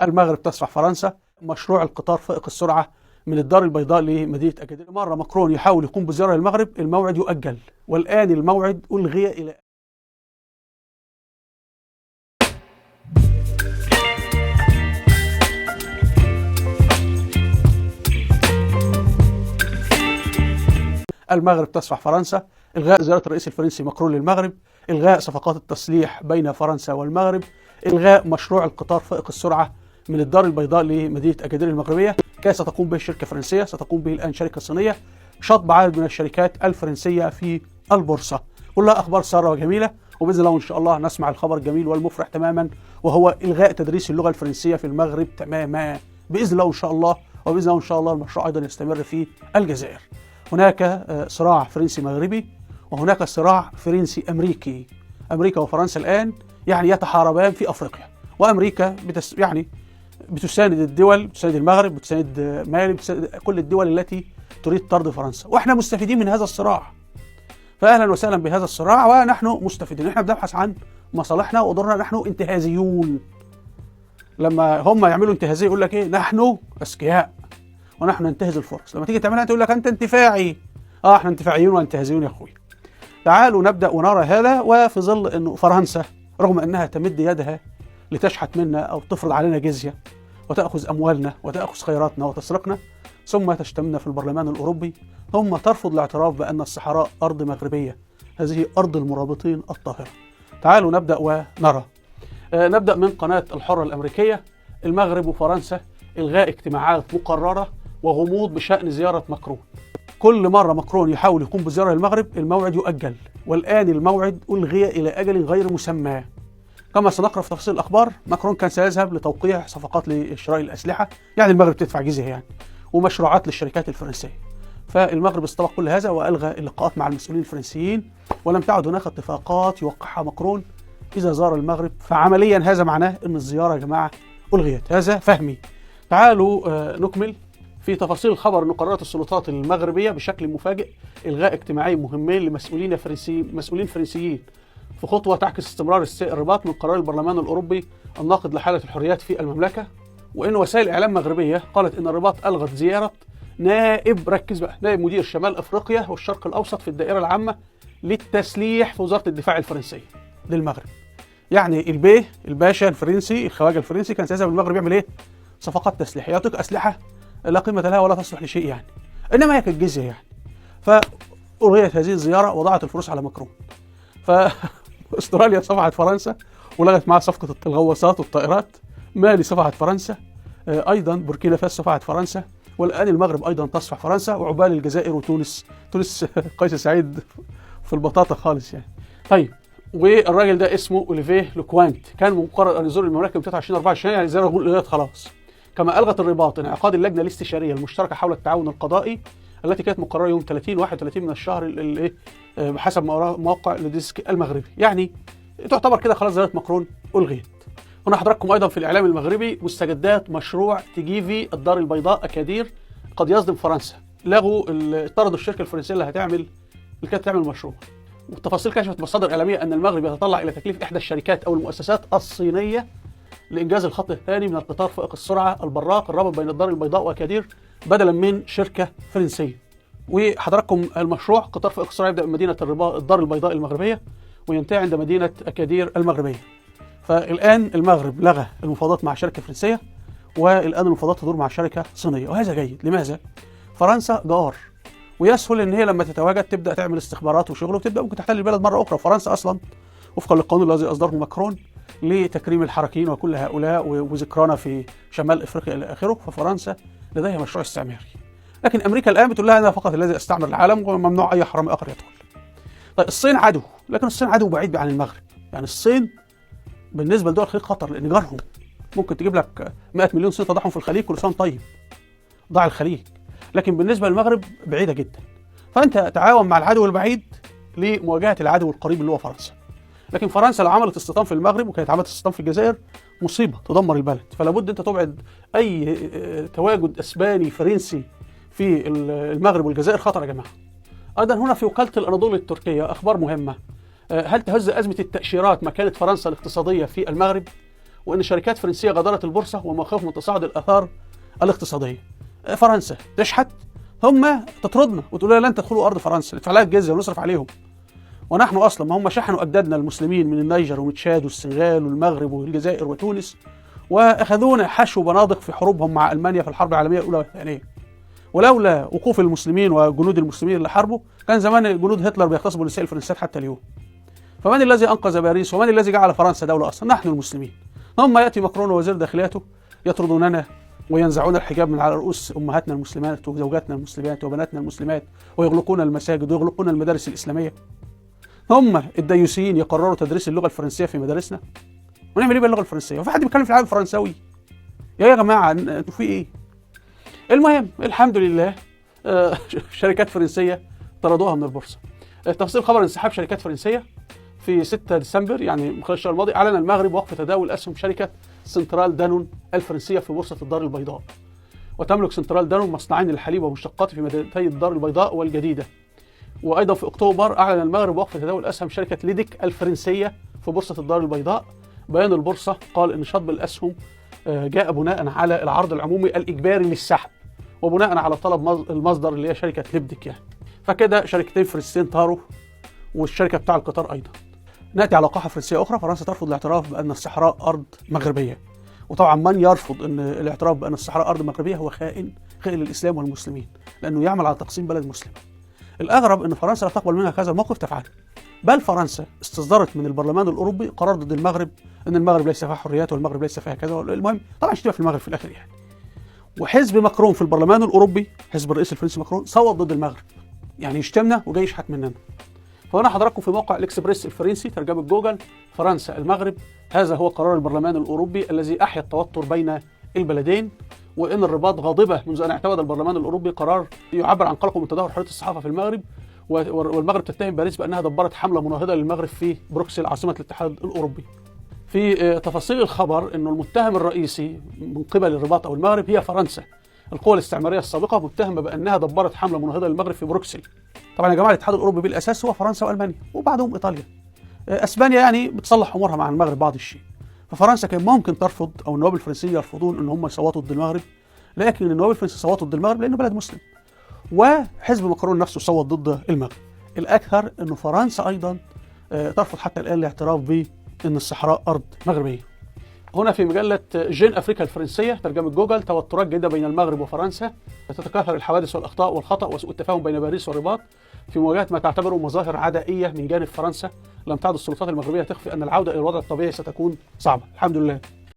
المغرب تصفح فرنسا. مشروع القطار فائق السرعة من الدار البيضاء لمدينة أكادير. مرة ماكرون يحاول يقوم بزيارة للمغرب، الموعد يؤجل، والآن الموعد ألغي إلى المغرب تصفح فرنسا. إلغاء زيارة الرئيس الفرنسي ماكرون للمغرب، إلغاء صفقات التسليح بين فرنسا والمغرب، إلغاء مشروع القطار فائق السرعة من الدار البيضاء لمدينة أكادير المغربية، كان ستقوم به شركة فرنسية، ستقوم به الآن شركة صينية، شطب عدد من الشركات الفرنسية في البورصة. كلها أخبار سارة وجميلة، وبإذن الله إن شاء الله نسمع الخبر الجميل والمفرح تماما، وهو إلغاء تدريس اللغة الفرنسية في المغرب تماما بإذن الله إن شاء الله. وبإذن الله إن شاء الله المشروع أيضا يستمر في الجزائر. هناك صراع فرنسي مغربي، وهناك صراع فرنسي أمريكي. أمريكا وفرنسا الآن يتحاربان في أفريقيا، وأمريكا بتساند الدول، بتساند المغرب، بتساند مالي، بتساند كل الدول التي تريد طرد فرنسا، وإحنا مستفيدين من هذا الصراع. فأهلا وسهلا بهذا الصراع، ونحن مستفيدين. إحنا بنبحث عن مصالحنا ودورنا، نحن انتهازيون. لما هم يعملوا انتهازية يقول لك إيه؟ نحن أذكياء ونحن ننتهز الفرص. لما تيجي تعملها تقول لك أنت انتفاعي. احنا انتفاعيون وانتهازيون يا أخوي. تعالوا نبدأ ونرى هذا. وفي ظل أنه فرنسا رغم أنها تمد يدها لتشحت منا أو تفرض علينا جزية وتأخذ أموالنا وتأخذ خيراتنا وتسرقنا، ثم تشتمنا في البرلمان الأوروبي، ثم ترفض الاعتراف بأن الصحراء أرض مغربية، هذه أرض المرابطين الطاهرة. تعالوا نبدأ ونرى. نبدأ من قناة الحرة الأمريكية. المغرب وفرنسا إلغاء اجتماعات مقررة وغموض بشأن زيارة ماكرون. كل مرة ماكرون يحاول يقوم بزيارة للمغرب الموعد يؤجل، والآن الموعد ألغي إلى أجل غير مسمى. كما سنقرأ في تفاصيل الأخبار، ماكرون كان سيذهب لتوقيع صفقات لشراء الأسلحة، يعني المغرب تدفع جزية يعني، ومشروعات للشركات الفرنسية. فالمغرب استبق كل هذا وألغى اللقاءات مع المسؤولين الفرنسيين، ولم تعد هناك اتفاقات يوقعها ماكرون إذا زار المغرب. فعمليا هذا معناه أن الزيارة يا جماعة ألغيت. هذا فهمي. تعالوا نكمل في تفاصيل الخبر. أن قررت السلطات المغربية بشكل مفاجئ إلغاء اجتماعين مهمين لمسؤولين فرنسيين في خطوة تعكس استمرار الرباط من قرار البرلمان الأوروبي الناقض لحالة الحريات في المملكة. وإن وسائل إعلام مغربية قالت إن الرباط ألغت زيارة نائب، ركز بقى، نائب مدير شمال أفريقيا والشرق الأوسط في الدائرة العامة للتسليح في وزارة الدفاع الفرنسية للمغرب. يعني الباشا الفرنسي، الخواجة الفرنسي، كان سيذهب المغرب يعمل إيه؟ صفقات تسليح، يعطيك أسلحة لا قيمة لها ولا تصلح لشيء يعني، إنما هي كانت جزية يعني. فألغيت هذه الزيارة وضعت الفلوس على ماكرون. فأستراليا صفحت فرنسا ولغت معها صفقة الغواصات والطائرات. مالي صفحت فرنسا أيضا. بوركينا فاسو صفحت فرنسا، والآن المغرب أيضا تصفح فرنسا، وعقبال الجزائر وتونس. تونس قيس سعيد في البطاطا خالص يعني. طيب، والراجل ده اسمه أوليفيه لوكوانت، كان مقرر أن يزور المملكة من 23/24 يعني زي ما نقول إلغاء خلاص. كما ألغت الرباط انعقاد اللجنة الاستشارية المشتركة حول التعاون القضائي التي كانت مقررة يوم 30/31 من الشهر بحسب موقع لوديسك المغربي. يعني تعتبر كده خلاص زيارة ماكرون ألغيت. هنا حضراتكم أيضا في الإعلام المغربي مستجدات مشروع تجيفي الدار البيضاء أكادير قد يصدم فرنسا. طردوا الشركة الفرنسية اللي كانت تعمل المشروع. والتفاصيل كشفت مصادر إعلامية أن المغرب يتطلع إلى تكليف إحدى الشركات أو المؤسسات الصينية لإنجاز الخط الثاني من القطار فائق السرعة البراق الرابط بين الدار البيضاء وأكادير بدلا من شركة فرنسية. وحضراتكم المشروع قطار فائق السرعة يبدأ من مدينة الدار البيضاء المغربية وينتهي عند مدينة أكادير المغربية. فالآن المغرب لغى المفاوضات مع شركة فرنسية، والآن المفاوضات تدور مع شركة صينية، وهذا جيد. لماذا؟ فرنسا جار، ويسهل ان هي لما تتواجد تبدا تعمل استخبارات وشغل، وتبدا ممكن تحتل البلد مره اخرى. فرنسا اصلا وفقا للقانون الذي اصدره ماكرون لتكريم الحركيين وكل هؤلاء وذكرانا في شمال افريقيا الى اخره، ففرنسا لديها مشروع استعماري. لكن امريكا الان بتقول لها انا فقط الذي استعمر العالم وممنوع اي حرامي اخر يدخل. طيب الصين عدو، لكن الصين عدو بعيد عن المغرب. يعني الصين بالنسبه لدول الخليج خطر، لان جارهم ممكن تجيب لك 100 مليون صين تضعهم في الخليج، كل سنه طيب، ضاع الخليج. لكن بالنسبه للمغرب بعيده جدا. فانت تعاون مع العدو البعيد لمواجهه العدو القريب اللي هو فرنسا. لكن فرنسا لو عملت استيطان في المغرب وكانت عملت استيطان في الجزائر مصيبه تدمر البلد. فلا بد انت تبعد اي تواجد اسباني فرنسي في المغرب والجزائر، خطر يا جماعه. ايضا هنا في وكاله الاناضول التركيه اخبار مهمه. هل تهز ازمه التاشيرات مكانه فرنسا الاقتصاديه في المغرب؟ وان شركات فرنسيه غادرت البورصه ومخاوف من تصاعد الاثار الاقتصاديه. فرنسا تشحت ثم تطردنا وتقول لنا لن تدخلوا ارض فرنسا، ندفع لها الجزيه ونصرف عليهم. ونحن اصلا ما هم شحنوا اجدادنا المسلمين من النيجر ومن تشاد والسنغال والمغرب والجزائر وتونس، واخذونا حشو بنادق في حروبهم مع المانيا في الحرب العالميه الاولى والثانيه. ولولا وقوف المسلمين وجنود المسلمين اللي حاربوا كان زمان جنود هتلر بيغتصبوا نساء الفرنسيات حتى اليوم. فمن الذي انقذ باريس ومن الذي جعل فرنسا دوله اصلا؟ نحن المسلمين. ثم ياتي ماكرون ووزير داخليته يطردوننا وينزعون الحجاب من على رؤوس امهاتنا المسلمات وزوجاتنا المسلمات وبناتنا المسلمات، ويغلقون المساجد ويغلقون المدارس الاسلاميه. ثم الديوسيين يقرروا تدريس اللغه الفرنسيه في مدارسنا. ونعمل ايه باللغه الفرنسيه؟ وفي حد بيتكلم في العالم فرنساوي؟ يا جماعه انتوا في ايه؟ المهم الحمد لله شركات فرنسيه طردوها من البورصه. تفاصيل خبر انسحاب شركات فرنسيه: في 6 ديسمبر يعني خلال الشهر الماضي اعلن المغرب وقف تداول اسهم شركه سنترال دانون الفرنسيه في بورصه الدار البيضاء. وتملك سنترال دانون مصنعين للحليب ومشتقاته في مدينتي الدار البيضاء والجديده. وايضا في اكتوبر اعلن المغرب وقف تداول اسهم شركه ليديك الفرنسيه في بورصه الدار البيضاء. بيان البورصه قال ان شطب الاسهم جاء بناء على العرض العمومي الاجباري للسحب، وبناء على طلب المصدر اللي هي شركه ليبديك يعني. فكده شركتين فرنسيين طاروا، والشركه بتاع القطار ايضا. ناتي على وقائع فرنسيه اخرى: فرنسا ترفض الاعتراف بان الصحراء ارض مغربيه. وطبعا من يرفض ان الاعتراف بان الصحراء ارض مغربيه هو خائن للاسلام والمسلمين، لانه يعمل على تقسيم بلد مسلم. الاغرب ان فرنسا لا تقبل منها هذا الموقف تفعله، بل فرنسا استصدرت من البرلمان الاوروبي قرار ضد المغرب ان المغرب ليس فيها حريات والمغرب ليس فيها كذا. المهم طبعا شتيمه في المغرب في الاخر يعني. وحزب ماكرون في البرلمان الاوروبي، حزب الرئيس الفرنسي ماكرون، صوت ضد المغرب، يعني يشتمنا وجاي يشحت مننا. فهنا حضراتكم في موقع الاكسبريس الفرنسي ترجمه جوجل: فرنسا المغرب، هذا هو قرار البرلمان الاوروبي الذي احيا التوتر بين البلدين، وان الرباط غاضبه منذ ان اعتمد البرلمان الاوروبي قرار يعبر عن قلقه من تدهور حريه الصحافه في المغرب. والمغرب تتهم باريس بانها دبرت حمله مناهضه للمغرب في بروكسل عاصمه الاتحاد الاوروبي. في تفاصيل الخبر انه المتهم الرئيسي من قبل الرباط او المغرب هي فرنسا، القوى الاستعماريه السابقه، متهمه بانها دبرت حمله مناهضه للمغرب في بروكسل. طبعا يا جماعه الاتحاد الاوروبي بالاساس هو فرنسا والمانيا وبعدهم ايطاليا. اسبانيا يعني بتصلح امورها مع المغرب بعض الشيء. ففرنسا كان ممكن ترفض، او النواب الفرنسيين يرفضون ان هم يصوتوا ضد المغرب، لكن النواب الفرنسيين صوتوا ضد المغرب لانه بلد مسلم. وحزب ماكرون نفسه صوت ضد المغرب. الاكثر انه فرنسا ايضا ترفض حتى الان الاعتراف بان الصحراء ارض مغربيه. هنا في مجله جين افريكا الفرنسيه ترجمه جوجل: توترات جديده بين المغرب وفرنسا، تتكاثر الحوادث والاخطاء والخطا وسوء التفاهم بين باريس والرباط في مواجهه ما تعتبره مظاهر عدائيه من جانب فرنسا. لم تعد السلطات المغربيه تخفي ان العوده الى الوضع الطبيعي ستكون صعبه. الحمد لله.